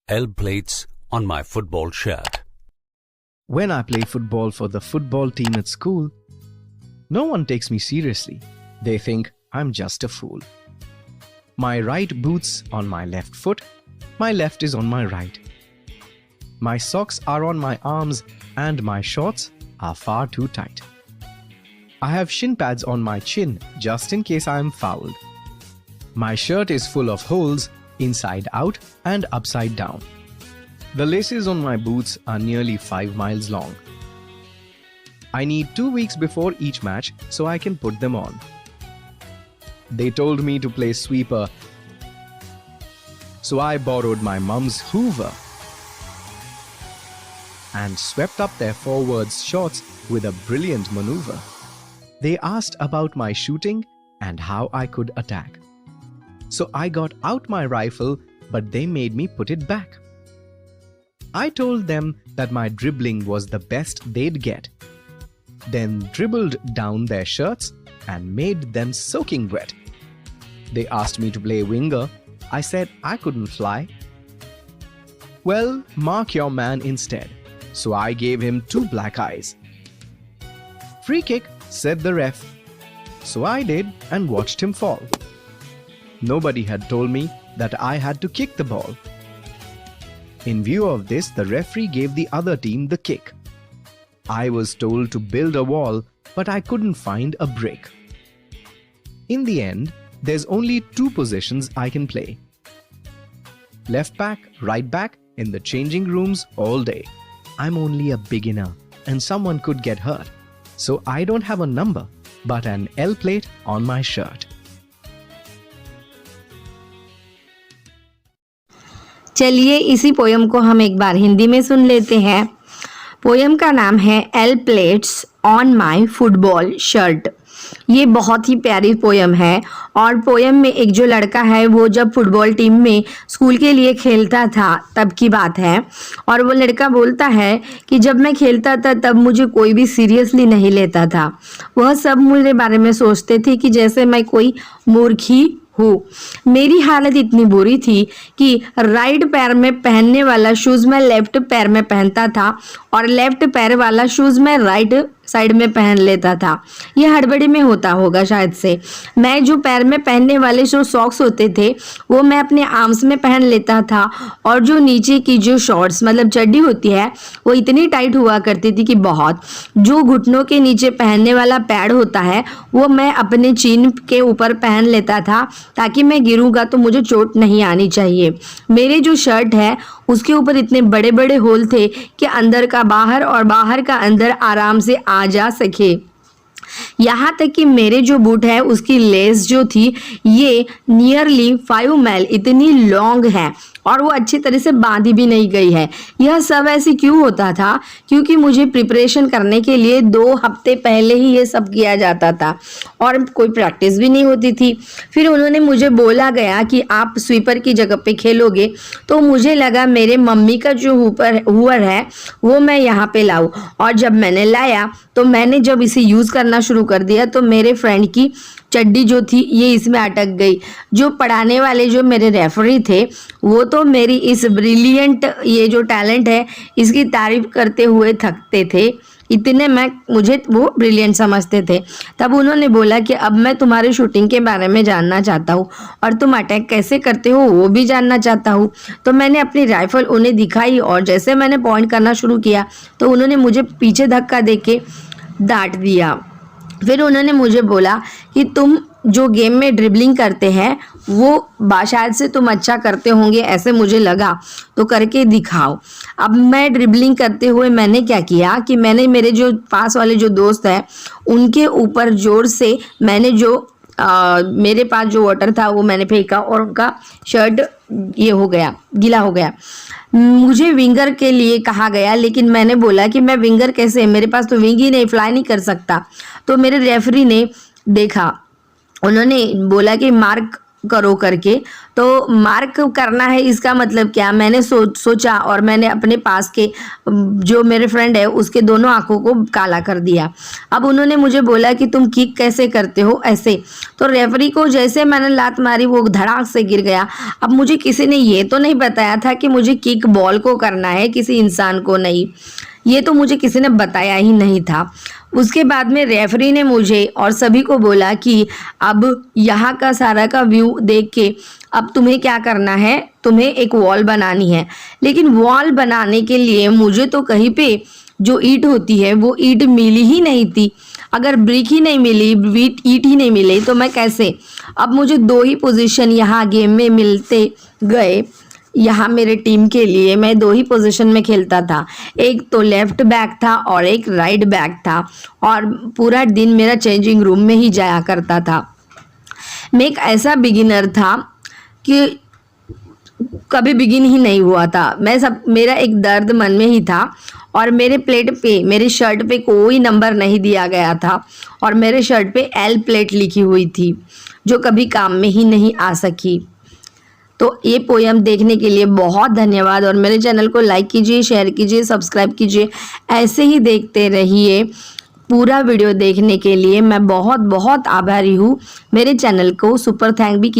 L plates on my football shirt. When I play football for the football team at school, no one takes me seriously. They think I'm just a fool. My right boot's on my left foot, my left is on my right. My socks are on my arms and my shorts are far too tight. I have shin pads on my chin just in case I am fouled. My shirt is full of holes inside out and upside down. The laces on my boots are nearly 5 miles long. I need 2 weeks before each match so I can put them on. They told me to play sweeper, so I borrowed my mum's Hoover and swept up their forwards' shots with a brilliant maneuver. They asked about my shooting and how I could attack. So I got out my rifle, but they made me put it back. I told them that my dribbling was the best they'd get, then dribbled down their shirts and made them soaking wet. They asked me to play winger. I said I couldn't fly. Well, mark your man instead. So I gave him 2 black eyes. Free kick, said the ref. So I did and watched him fall. Nobody had told me that I had to kick the ball. In view of this, the referee gave the other team the kick. I was told to build a wall, but I couldn't find a brick. In the end, there's only 2 positions I can play. Left back, right back, in the changing rooms all day. I'm only a beginner and someone could get hurt. So I don't have a number, but an L plate on my shirt. चलिए इसी poem को हम एक बार हिंदी में सुन लेते हैं। Poem का नाम है L plates on my football shirt. ये बहुत ही प्यारी पोयम है और पोयम में एक जो लड़का है वो जब फुटबॉल टीम में स्कूल के लिए खेलता था तब की बात है और वो लड़का बोलता है कि जब मैं खेलता था तब मुझे कोई भी सीरियसली नहीं लेता था। वह सब मेरे बारे में सोचते थे कि जैसे मैं कोई मूर्खी हूँ। मेरी हालत इतनी बुरी थी कि राइट पैर में पहनने वाला शूज़ मैं लेफ्ट पैर में पहनता था और लेफ्ट पैर वाला शूज़ मैं राइट साइड में पहन लेता था। यह हड़बड़ी में होता होगा शायद से। मैं जो पैर में पहनने वाले जो सॉक्स होते थे वो मैं अपने आर्म्स में पहन लेता था और जो नीचे की जो शॉर्ट्स मतलब चड्डी होती है वो इतनी टाइट हुआ करती थी कि बहुत। जो घुटनों के नीचे पहनने वाला पैड होता है वो मैं अपने चीन के ऊपर पहन लेता था ताकि मैं गिरूंगा तो मुझे चोट नहीं आनी चाहिए। मेरे जो शर्ट है उसके ऊपर इतने बड़े बड़े होल थे कि अंदर का बाहर और बाहर का अंदर आराम से आ जा सके। यहाँ तक कि मेरे जो बूट है उसकी लेस जो थी ये नियरली 5 माइल इतनी लॉन्ग है और वो अच्छी तरह से बांधी भी नहीं गई है। यह सब ऐसे क्यों होता था? क्योंकि मुझे प्रिपरेशन करने के लिए 2 हफ्ते पहले ही ये सब किया जाता था और कोई प्रैक्टिस भी नहीं होती थी। फिर उन्होंने मुझे बोला गया कि आप स्वीपर की जगह पे खेलोगे, तो मुझे लगा मेरे मम्मी का जो हुवर है वो मैं यहाँ पे लाऊं और जब मैंने लाया तो मैंने जब इसे यूज़ करना शुरू कर दिया तो मेरे फ्रेंड की चड्डी जो थी ये इसमें अटक गई। जो पढ़ाने वाले जो मेरे रेफरी थे वो तो मेरी इस ब्रिलियंट ये जो टैलेंट है इसकी तारीफ करते हुए थकते थे। इतने मुझे वो ब्रिलियंट समझते थे। तब उन्होंने बोला कि अब मैं तुम्हारी शूटिंग के बारे में जानना चाहता हूँ और तुम अटैक कैसे करते हो वो भी जानना चाहता हूँ। तो मैंने अपनी राइफल उन्हें दिखाई और जैसे मैंने पॉइंट करना शुरू किया तो उन्होंने मुझे पीछे धक्का दे के डांट दिया। फिर उन्होंने मुझे बोला कि तुम जो गेम में ड्रिबलिंग करते हैं वो शायद से तुम अच्छा करते होंगे, ऐसे मुझे लगा, तो करके दिखाओ। अब मैं ड्रिबलिंग करते हुए मैंने क्या किया कि मैंने मेरे जो पास वाले जो दोस्त हैं उनके ऊपर जोर से मैंने जो मेरे पास जो वाटर था वो मैंने फेंका और उनका शर्ट ये हो गया, गीला हो गया। मुझे विंगर के लिए कहा गया लेकिन मैंने बोला कि मैं विंगर कैसे, मेरे पास तो विंग ही नहीं, फ्लाई नहीं कर सकता। तो मेरे रेफरी ने देखा, उन्होंने बोला कि मार्क करो करके, तो मार्क करना है इसका मतलब क्या, मैंने सोचा और मैंने अपने पास के जो मेरे फ्रेंड है उसके दोनों आंखों को काला कर दिया। अब उन्होंने मुझे बोला कि तुम किक कैसे करते हो ऐसे, तो रेफरी को जैसे मैंने लात मारी वो धड़ाक से गिर गया। अब मुझे किसी ने ये तो नहीं बताया था कि मुझे किक बॉल को करना है, किसी इंसान को नहीं, ये तो मुझे किसी ने बताया ही नहीं था। उसके बाद में रेफरी ने मुझे और सभी को बोला कि अब यहाँ का सारा का व्यू देख के अब तुम्हें क्या करना है, तुम्हें एक वॉल बनानी है। लेकिन वॉल बनाने के लिए मुझे तो कहीं पे जो ईंट होती है वो ईंट मिली ही नहीं थी। अगर ब्रिक ही नहीं मिली, ईंट ही नहीं मिली तो मैं कैसे। अब मुझे 2 ही पोजीशन यहाँ गेम में मिलते गए। यहाँ मेरे टीम के लिए मैं 2 ही पोजीशन में खेलता था, एक तो लेफ्ट बैक था और एक राइट बैक था, और पूरा दिन मेरा चेंजिंग रूम में ही जाया करता था। मैं एक ऐसा बिगिनर था कि कभी बिगिन ही नहीं हुआ था। मेरा एक दर्द मन में ही था, और मेरे प्लेट पे, मेरी शर्ट पे कोई नंबर नहीं दिया गया था, और मेरे शर्ट पे एल प्लेट लिखी हुई थी जो कभी काम में ही नहीं आ सकी। तो ये पोयम देखने के लिए बहुत धन्यवाद, और मेरे चैनल को लाइक कीजिए, शेयर कीजिए, सब्सक्राइब कीजिए। ऐसे ही देखते रहिए। पूरा वीडियो देखने के लिए मैं बहुत बहुत आभारी हूँ। मेरे चैनल को सुपर थैंक भी